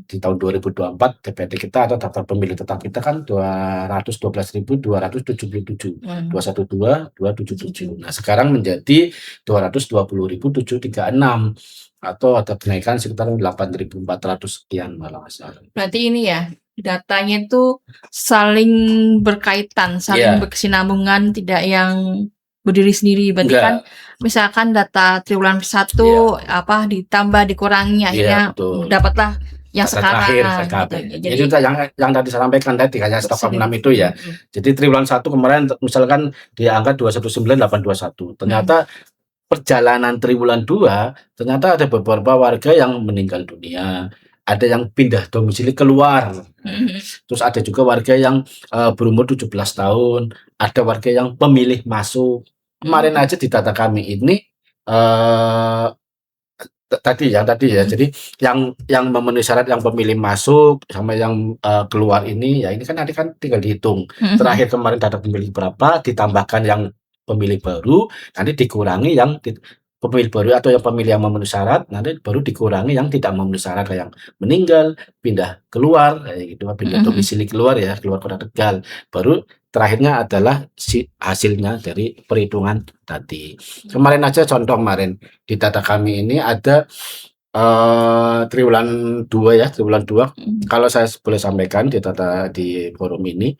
di tahun 2024, DPT kita atau daftar pemilih tetap kita kan 212.277, 212.277. Nah sekarang menjadi 220.736. atau ada kenaikan sekitar 8.400 sekian malah nggak salah. Berarti ini ya, datanya itu saling berkaitan, saling Iya. berkesinambungan, tidak yang berdiri sendiri. Berarti kan Enggak. misalkan data triwulan 1 Iya. apa ditambah dikurangi Iya, akhirnya betul. dapatlah yang Data terakhir sekarang KKP. gitu. Jadi itu yang tadi saya sampaikan tadi kayak stok 6 itu ya. Jadi triwulan 1 kemarin misalkan dia angka 219.821. Ternyata perjalanan triwulan 2 ternyata ada beberapa warga yang meninggal dunia, ada yang pindah domisili keluar. Terus ada juga warga yang berumur 17 tahun, ada warga yang pemilih masuk. Kemarin aja di data kami ini tadi ya. Jadi yang memenuhi syarat yang pemilih masuk sama yang keluar ini ya ini kan nanti kan tinggal dihitung. Terakhir kemarin data pemilih berapa ditambahkan yang pemilih baru, nanti dikurangi yang pemilih baru atau yang pemilih yang memenuhi syarat, nanti baru dikurangi yang tidak memenuhi syarat kayak yang meninggal, pindah keluar kayak gitu, pindah domisili keluar ya, keluar Kota Tegal. Baru terakhirnya adalah hasilnya dari perhitungan tadi. Kemarin aja contoh kemarin di data kami ini ada triwulan 2 ya, triwulan 2. Kalau saya boleh sampaikan di data di forum ini,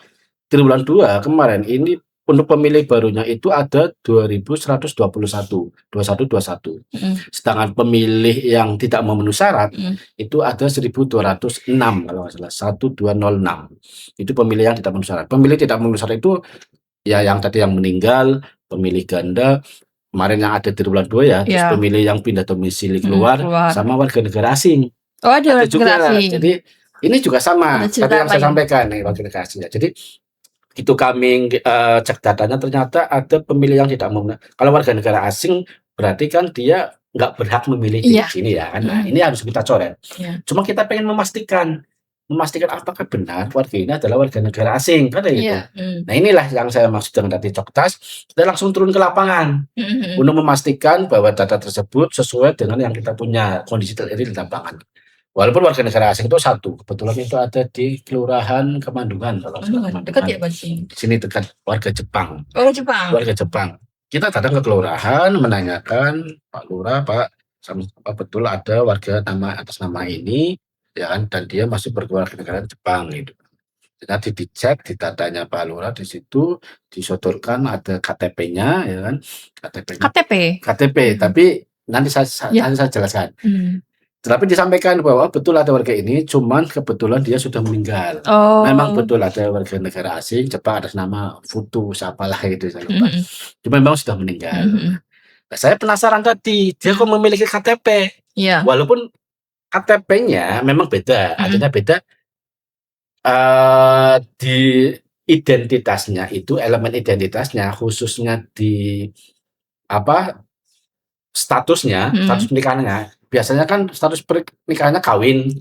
triwulan 2 kemarin ini untuk pemilih barunya itu ada 2.121, 21. Sedangkan pemilih yang tidak memenuhi syarat itu ada 1.206 kalau nggak salah, 1.206. Itu pemilih yang tidak memenuhi syarat. Pemilih tidak memenuhi syarat itu ya yang tadi yang meninggal, pemilih ganda, kemarin yang ada di triwulan 2 ya, terus pemilih yang pindah domisili keluar, sama warga negara asing. Oh, ada warga juga. negara asing. Jadi ini juga sama tadi yang saya sampaikan nih warga negara asing. Jadi itu kami cek datanya ternyata ada pemilih yang tidak memenuhi. Kalau warga negara asing berarti kan dia nggak berhak memilih di sini ya kan. Nah, ini harus kita coret. Cuma kita pengen memastikan apakah benar warga ini adalah warga negara asing kan gitu. Nah, inilah yang saya maksud dengan tadi Coktas, kita langsung turun ke lapangan untuk memastikan bahwa data tersebut sesuai dengan yang kita punya kondisi real di lapangan. Walaupun warga negara asing itu satu, kebetulan itu ada di Kelurahan Kemandungan kalau dekat ya Bang? sini dekat warga Jepang. Oh, Jepang. Warga Jepang. Kita datang ke kelurahan menanyakan Pak Lurah, Pak, betul ada warga atas nama ini ya kan, dan dia masih berkeluarga negara Jepang gitu. Nanti dicek di datanya Pak Lurah, di situ disodorkan ada KTP-nya ya kan, KTP, tapi nanti saya jelaskan. Tapi disampaikan bahwa betul ada warga ini, cuman kebetulan dia sudah meninggal. Memang betul ada warga negara asing Jepang atas nama Futu siapalah itu saya lupa. Cuma memang sudah meninggal. Nah, saya penasaran tadi dia kok memiliki KTP. Walaupun KTP-nya memang beda, artinya beda di identitasnya itu, elemen identitasnya khususnya di statusnya, status pernikahannya. Biasanya kan status pernikahannya kawin.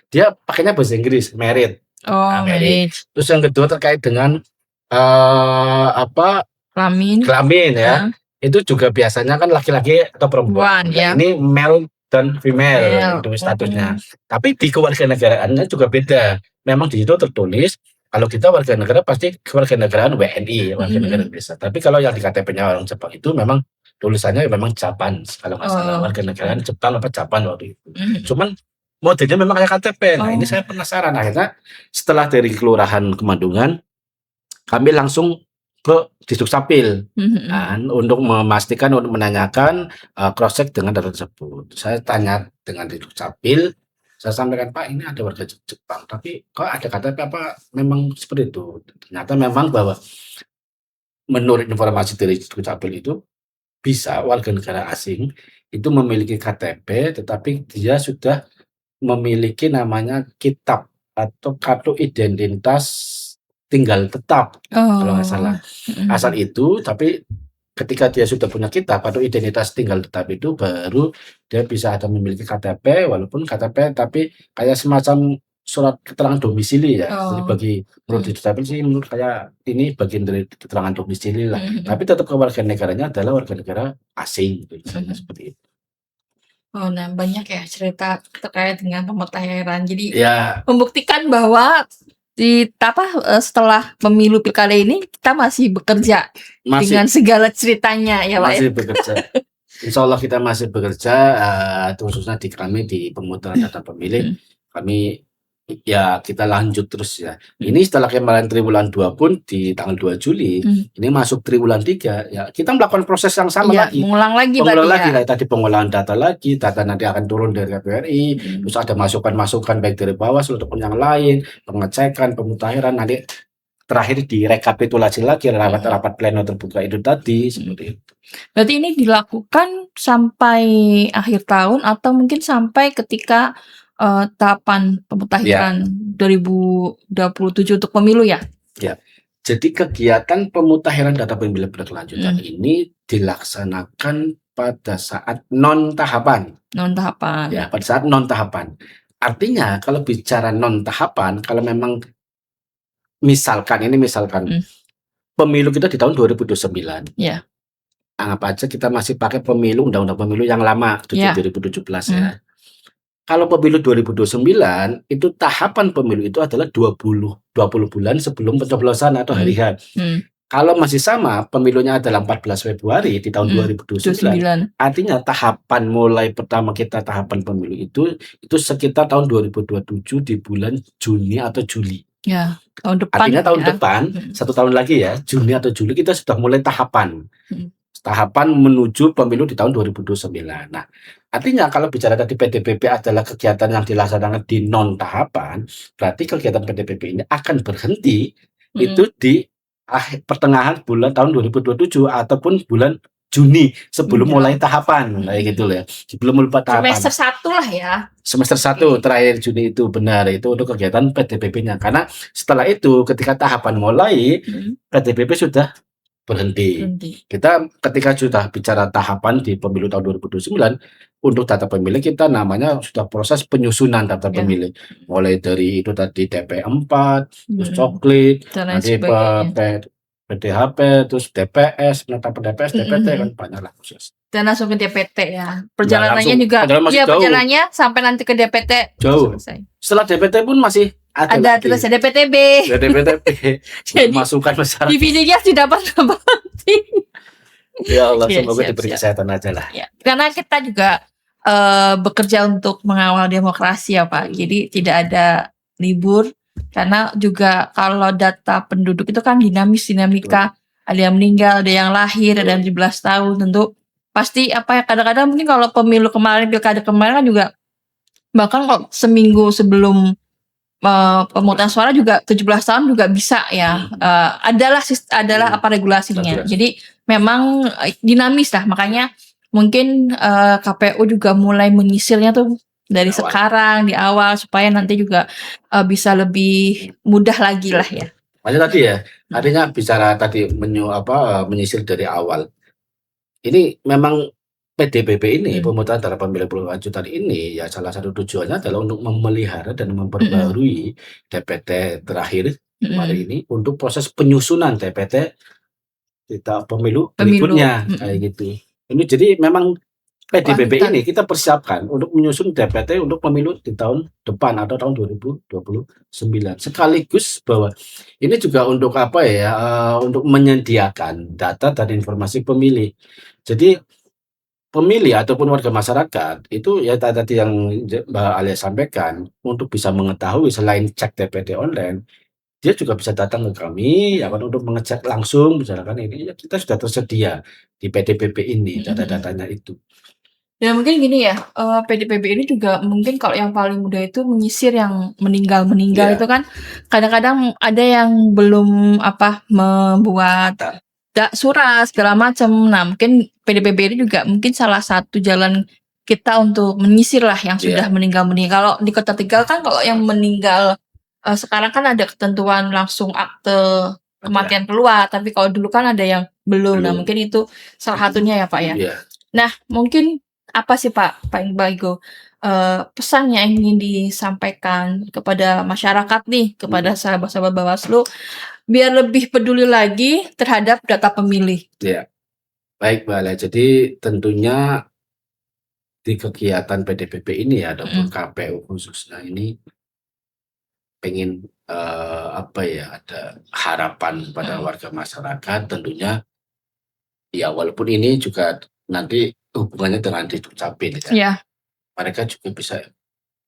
Dia pakainya bahasa Inggris, married. Married. Terus yang kedua terkait dengan kelamin ya. Itu juga biasanya kan laki-laki atau perempuan. Ini male dan female itu statusnya. Tapi di kewarganegaraannya juga beda. Memang di situ tertulis kalau kita warga negara pasti kewarganegaraan WNI, warga negara Indonesia. Tapi kalau yang di KTP-nya orang Jepang itu memang tulisannya memang Japan kalau nggak salah, warga negara Jepang apa Japan waktu itu. Cuman modelnya memang kayak KTP. Nah, ini saya penasaran. Akhirnya setelah dari Kelurahan Kemandungan, kami langsung ke Disdukcapil untuk memastikan, untuk menanyakan cross check dengan data tersebut. Saya tanya dengan Disdukcapil, saya sampaikan Pak ini ada warga Jepang, tapi kok ada KTP apa memang seperti itu? Ternyata memang bahwa menurut informasi dari Disdukcapil itu bisa warga negara asing itu memiliki KTP, tetapi dia sudah memiliki namanya kitab atau kartu identitas tinggal tetap kalau nggak salah. Asal itu, tapi ketika dia sudah punya kitab atau identitas tinggal tetap itu baru dia bisa ada memiliki KTP, walaupun KTP tapi kayak semacam surat keterangan domisili ya. Jadi bagi menurut Disdukcapil sih menurut saya ini bagian dari keterangan domisili lah. Tapi tetap kewarganegaranya adalah warga negara asing gitu, misalnya seperti itu. Nah banyak ya cerita terkait dengan pemutahiran. Jadi membuktikan bahwa setelah pemilu pilkada ini kita masih bekerja dengan segala ceritanya ya Pak. Masih bekerja. Insya Allah kita masih bekerja, khususnya di kami di pemutaran data pemilih, kami ya kita lanjut terus ya. Ini setelah kemarin triwulan 2 pun di tanggal 2 Juli, ini masuk triwulan 3 ya kita melakukan proses yang sama Iya, lagi. mengulang lagi Pengulang berarti lagi ya? kayak tadi pengolahan data lagi, data nanti akan turun dari KPRI, terus ada masukan-masukan baik dari Bawaslu ataupun yang lain, pengecekan, pemutakhiran, nanti terakhir direkapitulasi lagi rapat-rapat pleno terbuka itu tadi, seperti itu. Berarti ini dilakukan sampai akhir tahun atau mungkin sampai ketika, tahapan Ya. pemutakhiran 2027 untuk pemilu ya? Ya. Jadi kegiatan pemutakhiran data pemilih berkelanjutan ini dilaksanakan pada saat non tahapan. Non tahapan. Ya, pada saat non tahapan. Artinya kalau bicara non tahapan, kalau memang misalkan pemilu kita di tahun 2029. Iya. Anggap aja kita masih pakai pemilu undang-undang pemilu yang lama, Iya. 2017 ya. Kalau pemilu 2029 itu tahapan pemilu itu adalah 20 bulan sebelum pencoblosan atau hari H. Kalau masih sama pemilunya adalah 14 Februari di tahun 2029, artinya tahapan mulai pertama kita tahapan pemilu itu sekitar tahun 2027 di bulan Juni atau Juli. Ya, tahun depan. Artinya tahun ya. depan, 1 tahun lagi ya, Juni atau Juli kita sudah mulai tahapan. Tahapan menuju pemilu di tahun 2029. Nah, artinya kalau bicara tadi PDPP adalah kegiatan yang dilaksanakan di non tahapan, berarti kegiatan PDPP ini akan berhenti itu di pertengahan bulan tahun 2027 ataupun bulan Juni sebelum mulai tahapan, kayak gitu ya. Sebelum mulai tahapan. Semester 1 lah ya. Semester 1 terakhir Juni itu benar, itu untuk kegiatan PDPP-nya. Karena setelah itu ketika tahapan mulai, PDPP sudah berhenti. Kita ketika sudah bicara tahapan di pemilu tahun 2029, untuk data pemilih kita namanya sudah proses penyusunan data pemilih. Mulai dari itu tadi DP4, terus coklit, nanti PDHP, terus DPS, penetapan DPS, DPT kan banyak lah proses. Dan langsung ke DPT ya. Perjalanannya juga. Iya, perjalanannya sampai nanti ke DPT. Jauh. Setelah DPT pun masih ada terus ada DPTB. Jadi masukan masyarakat. Divisinya tidak pernah berhenti. Ya Allah, semoga diberi kesehatan aja lah. Ya, karena kita juga bekerja untuk mengawal demokrasi ya Pak. Jadi tidak ada libur. Karena juga kalau data penduduk itu kan dinamika. Ada yang meninggal, ada yang lahir, ada yang 17 tahun. Tentu pasti kadang-kadang mungkin kalau pemilu kemarin, pilkada kemarin kan juga bahkan kalau seminggu sebelum pemungutan suara juga 17 tahun juga bisa ya. Adalah regulasinya. Jadi memang dinamis lah, makanya mungkin KPU juga mulai menyisirnya tuh dari sekarang di awal supaya nanti juga bisa lebih mudah lagi lah ya. Makanya tadi ya, artinya bicara tadi menyisir dari awal. Ini memang PDPP ini, pemutaran data pemilih berkelanjutan ini, ya salah satu tujuannya adalah untuk memelihara dan memperbarui DPT terakhir kemarin ini untuk proses penyusunan DPT data pemilu berikutnya, kayak gitu. Ini jadi memang PDPP ini kita persiapkan untuk menyusun DPT untuk pemilu di tahun depan atau tahun 2029. Sekaligus bahwa ini juga untuk untuk menyediakan data dan informasi pemilih. Jadi pemilih ataupun warga masyarakat itu ya tadi yang Mbak Alia sampaikan, untuk bisa mengetahui selain cek DPT online, dia juga bisa datang ke kami ya kan untuk mengecek langsung misalkan ini ya kita sudah tersedia di PDPP ini data-datanya itu. Dan mungkin gini ya, PDPP ini juga mungkin kalau yang paling mudah itu menyisir yang meninggal itu kan kadang-kadang ada yang belum membuat surat segala macam. Nah, mungkin PDPP ini juga mungkin salah satu jalan kita untuk menyisir lah yang sudah meninggal. Kalau di Kota Tegal kan kalau yang meninggal sekarang kan ada ketentuan langsung akte kematian keluar, tapi kalau dulu kan ada yang belum. Nah, mungkin itu salah satunya ya Pak ya. Nah, mungkin apa sih Pak Igo pesan yang ingin disampaikan kepada masyarakat nih, kepada sahabat-sahabat Bawaslu biar lebih peduli lagi terhadap data pemilih? Ya, baik Mbak Alia. Jadi tentunya di kegiatan PDPP ini ya, ataupun KPU khususnya ini pengen ada harapan pada warga masyarakat tentunya. Ya, walaupun ini juga nanti hubungannya dengan Dukcapil ya. Iya. Mereka juga bisa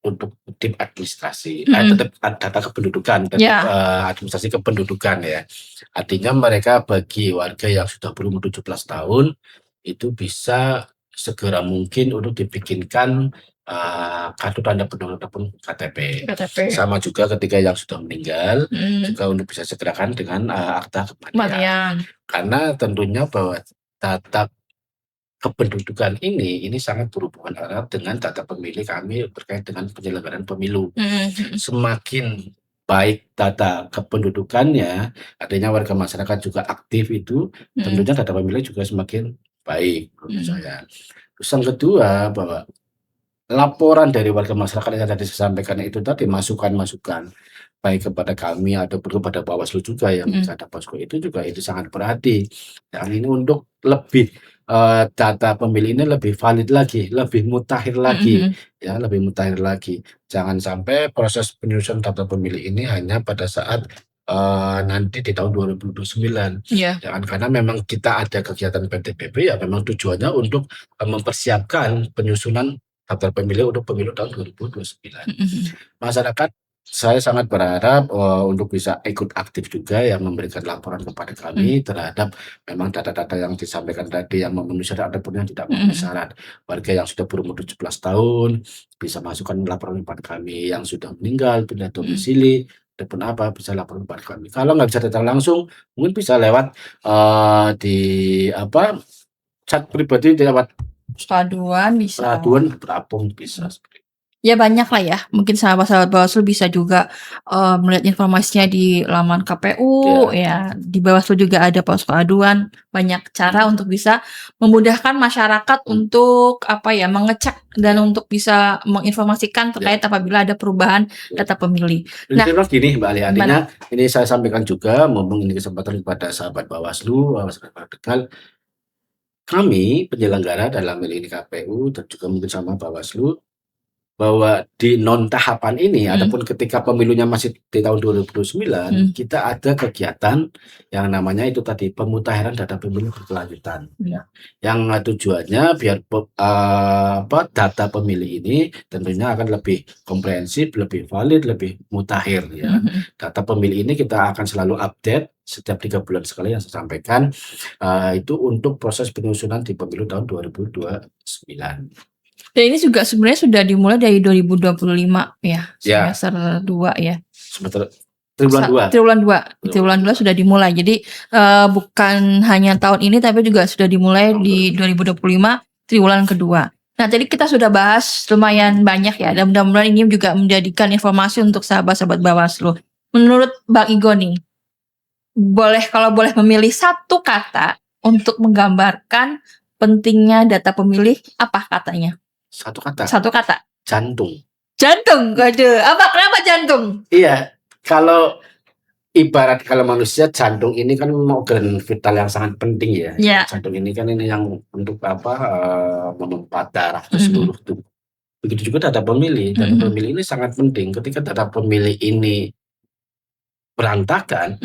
untuk tim administrasi, Mhm. tetap data kependudukan, tetap Ya. administrasi kependudukan ya. Artinya mereka bagi warga yang sudah berumur 17 tahun itu bisa segera mungkin untuk dibikinkan kartu tanda penduduk ataupun KTP. KTP. Sama juga ketika yang sudah meninggal Mhm. juga untuk bisa segerakan dengan akta kematian. Kematian. Karena tentunya bahwa data kependudukan ini sangat berhubungan erat dengan data pemilih kami terkait dengan penyelenggaraan pemilu. Mhm. Semakin baik data kependudukannya, artinya warga masyarakat juga aktif itu, Mhm. tentunya data pemilih juga semakin baik menurut Mhm. saya. Terus yang kedua, bahwa laporan dari warga masyarakat yang tadi saya sampaikan itu tadi, masukan-masukan baik kepada kami ataupun kepada Bawaslu juga yang Mhm. ada posko itu juga itu sangat berarti. Dan ini untuk lebih data pemilih ini lebih valid lagi, lebih mutakhir lagi, Mhm. ya lebih mutakhir lagi. Jangan sampai proses penyusunan data pemilih ini hanya pada saat nanti di tahun 2029. Iya. Jangan, karena memang kita ada kegiatan PTPP ya memang tujuannya untuk mempersiapkan penyusunan daftar pemilih untuk pemilu tahun 2029. Mhm. Masyarakat saya sangat berharap untuk bisa ikut aktif juga yang memberikan laporan kepada kami terhadap memang data-data yang disampaikan tadi yang memenuhi syarat ataupun yang tidak memenuhi Mhm. syarat. Warga yang sudah berumur 17 tahun bisa masukkan laporan kepada kami, yang sudah meninggal, pindah domisili, ataupun apa bisa laporan kepada kami. Kalau nggak bisa datang langsung, mungkin bisa lewat di chat pribadi, lewat Paduan bisa. aduan berapung bisa. Ya banyak lah ya, mungkin sahabat-sahabat Bawaslu bisa juga melihat informasinya di laman KPU ya, di Bawaslu juga ada posko aduan, banyak cara untuk bisa memudahkan masyarakat untuk mengecek dan untuk bisa menginformasikan terkait apabila ada perubahan data pemilih. Nah, Prinsipnya gini Mbak Ali, gimana? artinya ini saya sampaikan juga, mumpung ini kesempatan kepada sahabat Bawaslu, masyarakat Tegal, kami penyelenggara dalam hal ini KPU dan juga mungkin sama Bawaslu, bahwa di non tahapan ini ataupun ketika pemilunya masih di tahun 2029, kita ada kegiatan yang namanya itu tadi pemutakhiran data pemilu berkelanjutan. Iya. Yang tujuannya biar data pemilih ini tentunya akan lebih komprehensif, lebih valid, lebih mutakhir ya. Data pemilih ini kita akan selalu update setiap 3 bulan sekali yang saya sampaikan, itu untuk proses penyusunan di pemilu tahun 2029. Dan ini juga sebenarnya sudah dimulai dari 2025 ya, Ya. semester 2 ya. Semester triwulan 2. Triwulan 2 sudah dimulai. Jadi bukan hanya tahun ini tapi juga sudah dimulai di 2025 triwulan kedua. Nah, tadi kita sudah bahas lumayan banyak ya, dan mudah-mudahan ini juga menjadikan informasi untuk sahabat-sahabat Bawaslu. Menurut Bang Igo nih, kalau boleh memilih satu kata untuk menggambarkan pentingnya data pemilih, apa katanya? Satu kata. Jantung. Jantung, kenapa jantung? Iya, kalau ibarat kalau manusia, jantung ini kan organ vital yang sangat penting ya. Yeah. Jantung ini kan yang untuk memompa darah ke seluruh tubuh. Begitu juga data pemilih. Data pemilih ini sangat penting. Ketika data pemilih ini berantakan,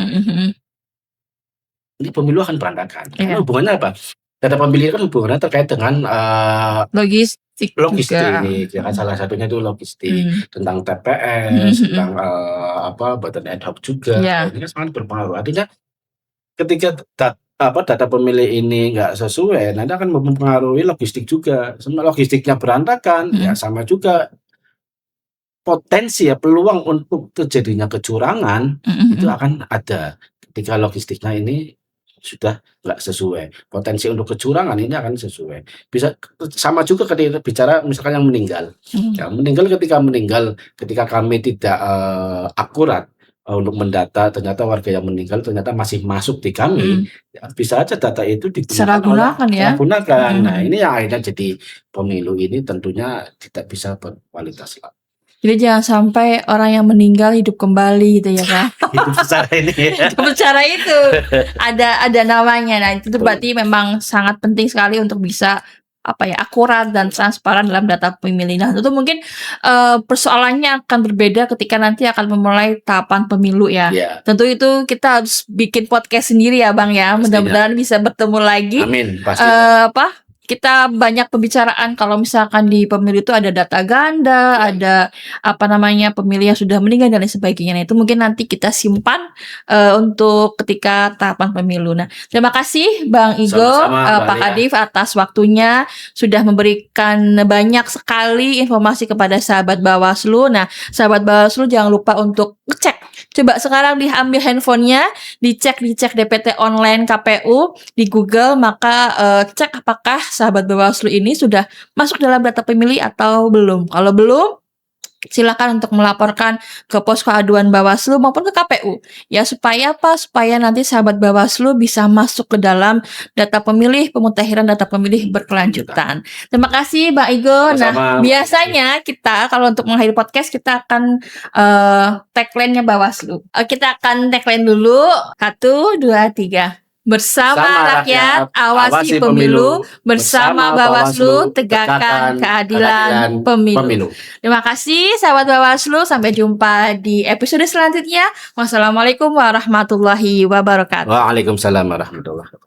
ini pemilu akan berantakan. Karena hubungannya apa? Data pemilih kan hubungannya terkait dengan logistik ya kan, salah satunya itu logistik, tentang TPS, tentang badan ad hoc juga. Ini kan sangat berpengaruh. Artinya ketika data pemilih ini nggak sesuai, nanti akan mempengaruhi logistik juga. Semua logistiknya berantakan, ya sama juga potensi ya, peluang untuk terjadinya kecurangan itu akan ada ketika logistiknya ini sudah nggak sesuai. Potensi untuk kecurangan ini akan sesuai. Bisa sama juga ketika bicara misalkan yang meninggal. Ya, ketika kami tidak akurat untuk mendata, ternyata warga yang meninggal ternyata masih masuk di kami, ya, bisa aja data itu digunakan. Nah, ini yang akhirnya jadi pemilu ini tentunya tidak bisa berkualitas lah. Jadi jangan sampai orang yang meninggal hidup kembali gitu ya Kak. Hidup secara ini ya. Hidup secara itu ada namanya. Nah, itu berarti memang sangat penting sekali untuk bisa akurat dan transparan dalam data pemilih. Nah, itu mungkin persoalannya akan berbeda ketika nanti akan memulai tahapan pemilu ya. Tentu itu kita harus bikin podcast sendiri ya Bang ya. Mudah-mudahan bisa bertemu lagi. Amin, pastinya. kita banyak pembicaraan kalau misalkan di pemilu itu ada data ganda, ada pemilih yang sudah meninggal dan lain sebagainya. Nah, itu mungkin nanti kita simpan untuk ketika tahapan pemilu. Nah, terima kasih Bang Igo, Sama-sama, Mbak Pak Alia. Kadif atas waktunya sudah memberikan banyak sekali informasi kepada sahabat Bawaslu. Nah, sahabat Bawaslu jangan lupa untuk ngecek. Coba sekarang diambil handphonenya, dicek DPT online KPU di Google, maka cek apakah sahabat Bawaslu ini sudah masuk dalam data pemilih atau belum. Kalau belum, silakan untuk melaporkan ke posko aduan Bawaslu maupun ke KPU. Ya, supaya apa? Supaya nanti sahabat Bawaslu bisa masuk ke dalam data pemilih, pemutahiran data pemilih berkelanjutan. Terima kasih, Mbak Igo. Nah, Sama-sama. biasanya kita kalau untuk mengakhiri podcast kita akan tagline-nya Bawaslu. Kita akan tagline dulu. 1, 2, 3. Bersama rakyat, awasi pemilu. Bersama Bawaslu, tegakkan keadilan pemilu. Terima kasih sahabat Bawaslu, sampai jumpa di episode selanjutnya. Wassalamualaikum warahmatullahi wabarakatuh. Waalaikumsalam warahmatullahi wabarakatuh.